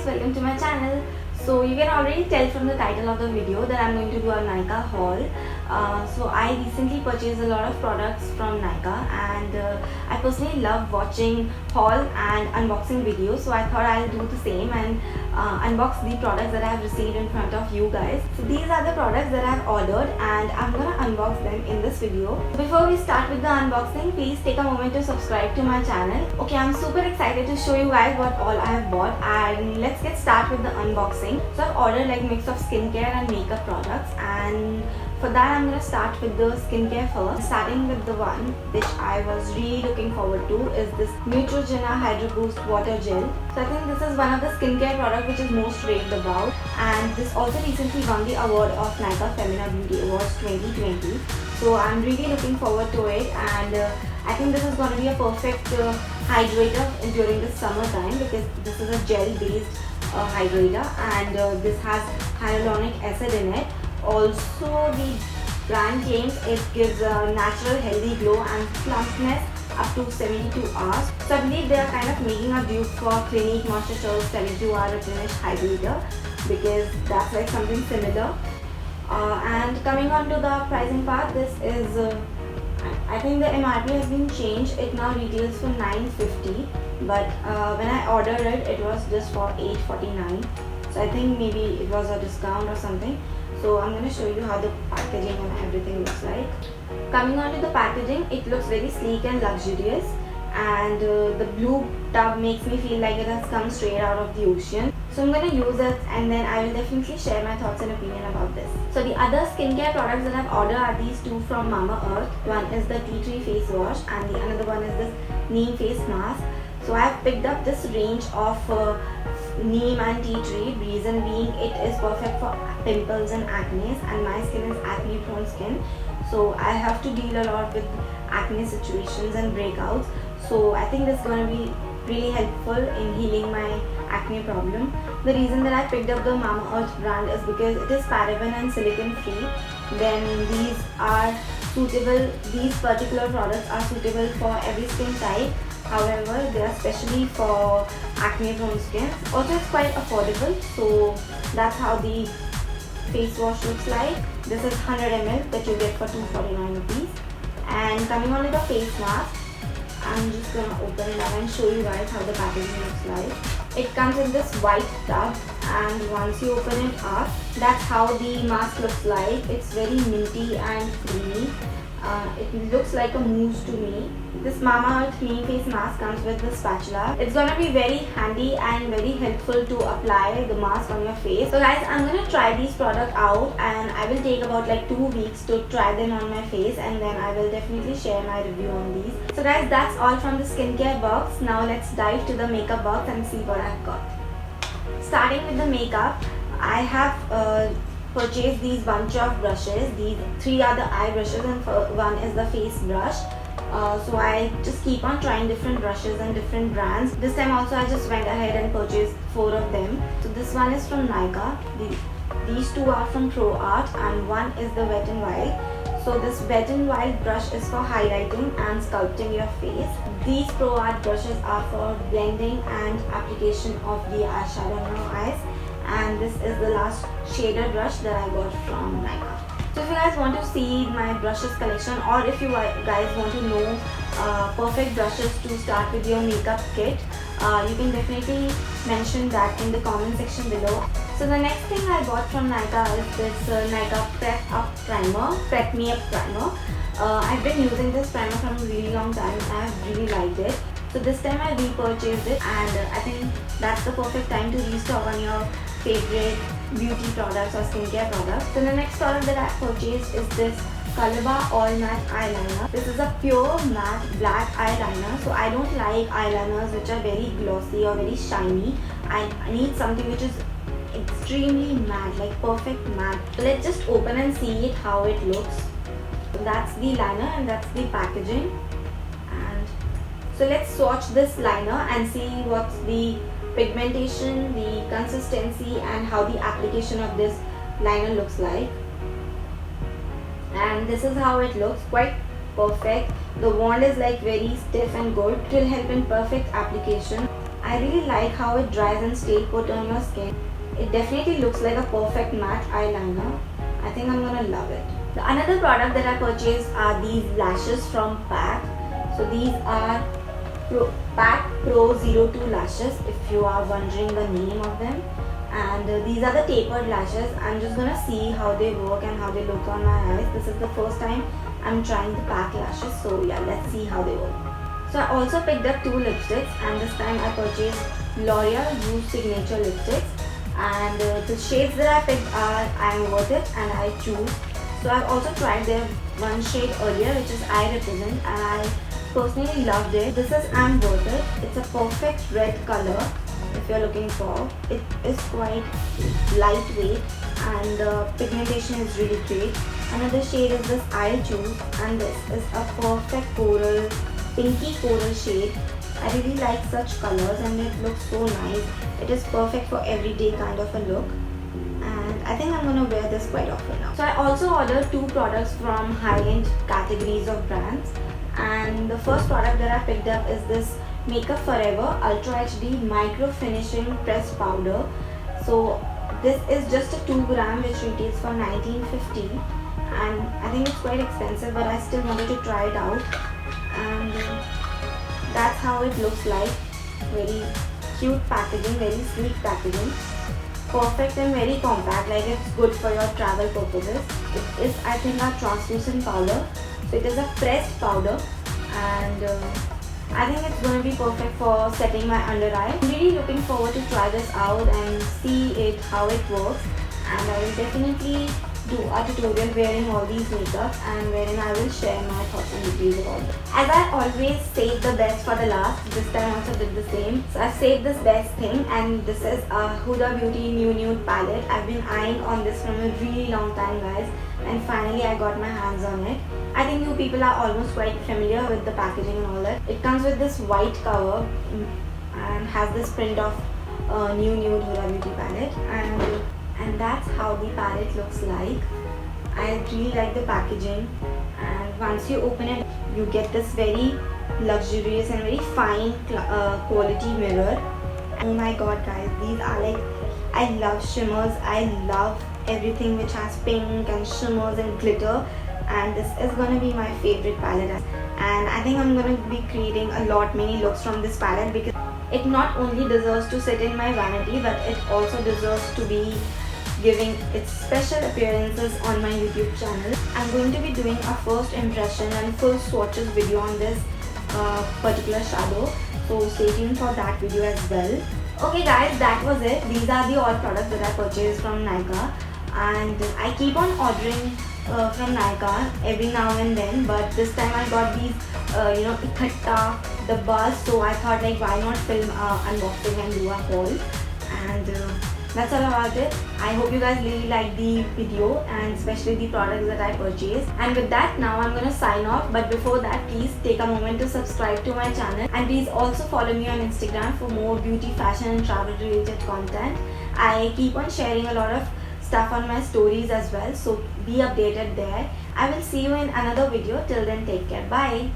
guys, welcome to my channel. So you can already tell from the title of the video that I'm going to do a Nykaa haul. So I recently purchased a lot of products from Nykaa, and I personally love watching haul and unboxing videos. So I thought I'll do the same and unbox the products that I have received in front of you guys. So these are the products that I have ordered and I'm gonna unbox them in this video. Before we start with the unboxing, please take a moment to subscribe to my channel. Okay, I'm super excited to show you guys what all I have bought, and let's get started with the unboxing. So I've ordered like mix of skincare and makeup products, and for that I'm gonna start with the skincare first. Starting with the one which I was really looking forward to is this Neutrogena Hydro Boost Water Gel. So I think this is one of the skincare products which is most raved about, and this also recently won the award of Nykaa Femina Beauty Awards 2020. So I'm really looking forward to it, and I think this is going to be a perfect hydrator during the summer time, because this is a gel based hydrator, and this has hyaluronic acid in it. Also, the brand claims it gives a natural healthy glow and plumpness up to 72 hours. So I believe they are kind of making a dupe for Clinique Moisture Surge 72-hour replenish hydrator, because that's like something similar. And coming on to the pricing part, this is I think the MRP has been changed. It now retails for $9.50, but when I ordered it, it was just for $8.49. So I think maybe it was a discount or something. So I'm going to show you how the packaging and everything looks like. Coming on to the packaging, it looks very sleek and luxurious, and the blue tub makes me feel like it has come straight out of the ocean. So I'm going to use it, and then I will definitely share my thoughts and opinion about this. So the other skincare products that I've ordered are these two from Mamaearth. One is the tea tree face wash, and the another one is this neem face mask. So I have picked up this range of neem and tea tree, reason being it is perfect for pimples and acne, and my skin is acne prone skin. So I have to deal a lot with acne situations and breakouts. So I think this is going to be really helpful in healing my acne problem. The reason that I picked up the Mamaearth brand is because it is paraben and silicone free. Then these particular products are suitable for every skin type. However, they are specially for acne prone skin. Also, it's quite affordable. So that's how the face wash looks like. This is 100 ml that you get for 249 rupees. And coming on to the face mask, I'm just gonna open it up and show you guys how the packaging looks like. It comes in this white tub, and once you open it up, that's how the mask looks like. It's very minty and creamy. It looks like a mousse to me. This Mamaearth neem face mask comes with the spatula. It's gonna be very handy and very helpful to apply the mask on your face. So guys, I'm gonna try these products out, and I will take about like 2 weeks to try them on my face, and then I will definitely share my review on these. So guys, that's all from the skincare box. Now let's dive to the makeup box and see what I've got. Starting with the makeup, I have purchased these bunch of brushes. These 3 are the eye brushes, and one is the face brush. So I just keep on trying different brushes and different brands. This time also I just went ahead and purchased 4 of them. So this one is from Nykaa. These 2 are from ProArt, and one is the Wet n Wild. So this Wet n Wild brush is for highlighting and sculpting your face. These ProArt brushes are for blending and application of the eyeshadow on your eyes. And this is the last shader brush that I got from Nykaa. So if you guys want to see my brushes collection, or if you guys want to know perfect brushes to start with your makeup kit, you can definitely mention that in the comment section below. So the next thing I bought from Nykaa is this Nykaa Prep Me Up Primer. I've been using this primer from a really long time, and I've really liked it. So this time I repurchased it, and I think that's the perfect time to restock on your favorite beauty products or skincare products. So the next product that I purchased is this Colorbar All Matte Eyeliner. This is a pure matte black eyeliner. So I don't like eyeliners which are very glossy or very shiny. I need something which is extremely matte, like perfect matte. So let's just open and see it how it looks. So that's the liner, and that's the packaging. And so let's swatch this liner and see what's the pigmentation, the consistency, and how the application of this liner looks like. And this is how it looks, quite perfect. The wand is like very stiff and good. It will help in perfect application. I really like how it dries and stays put on your skin. It definitely looks like a perfect matte eyeliner. I think I'm gonna love it. The another product that I purchased are these lashes from PAC. So these are PAC Pro 02 lashes, if you are wondering the name of them. And these are the tapered lashes. I'm just gonna see how they work and how they look on my eyes. This is the first time I'm trying the PAC lashes, so yeah, let's see how they work. So I also picked up 2 lipsticks, and this time I purchased L'Oreal Rouge Signature lipsticks, and the shades that I picked are I'm Worth It and I Choose. So I've also tried their one shade earlier, which is I Represent, and I personally loved it. This is I'm Worth It. It's a perfect red color if you're looking for. It is quite lightweight and the pigmentation is really great. Another shade is this I Choose, and this is a perfect coral, pinky coral shade. I really like such colors and it looks so nice. It is perfect for everyday kind of a look, and I think I'm gonna wear this quite often now. So I also ordered 2 products from high-end categories of brands, and the first product that I picked up is this Makeup Forever Ultra HD Micro Finishing Pressed Powder. So this is just a 2 gram which retails for $19.50, and I think it's quite expensive, but I still wanted to try it out. And that's how it looks like. Very cute packaging, very sleek packaging, perfect and very compact, like it's good for your travel purposes. It is, I think, a translucent powder, so it is a pressed powder, and I think it's going to be perfect for setting my under eye. I'm really looking forward to try this out and see it how it works, and I will definitely do a tutorial wearing all these makeups, and wherein I will share my thoughts and reviews about it. As I always save the best for the last, this time I also did the same. So I've saved this best thing, and this is a Huda Beauty New Nude palette. I've been eyeing on this from a really long time, guys, and finally I got my hands on it. I think you people are almost quite familiar with the packaging and all that. It comes with this white cover and has this print of New Nude Huda Beauty palette, and that's how the palette looks like. I really like the packaging, and once you open it, you get this very luxurious and very fine quality mirror. Oh my god, guys, these are like, I love shimmers. I love everything which has pink and shimmers and glitter, and this is going to be my favorite palette, and I think I'm going to be creating many looks from this palette, because it not only deserves to sit in my vanity, but it also deserves to be giving its special appearances on my YouTube channel. I'm going to be doing a first impression and full swatches video on this particular shadow, so stay tuned for that video as well. Okay guys, that was it. These are the all products that I purchased from Nykaa, and I keep on ordering from Nykaa every now and then, but this time I got these Ikhatta, the buzz, so I thought, like, why not film unboxing and do a haul, and that's all about it. I hope you guys really liked the video, and especially the products that I purchased. And with that, now I'm gonna sign off, but before that, please take a moment to subscribe to my channel, and please also follow me on Instagram for more beauty, fashion and travel related content. I keep on sharing a lot of stuff on my stories as well, so be updated there. I will see you in another video. Till then, take care. Bye.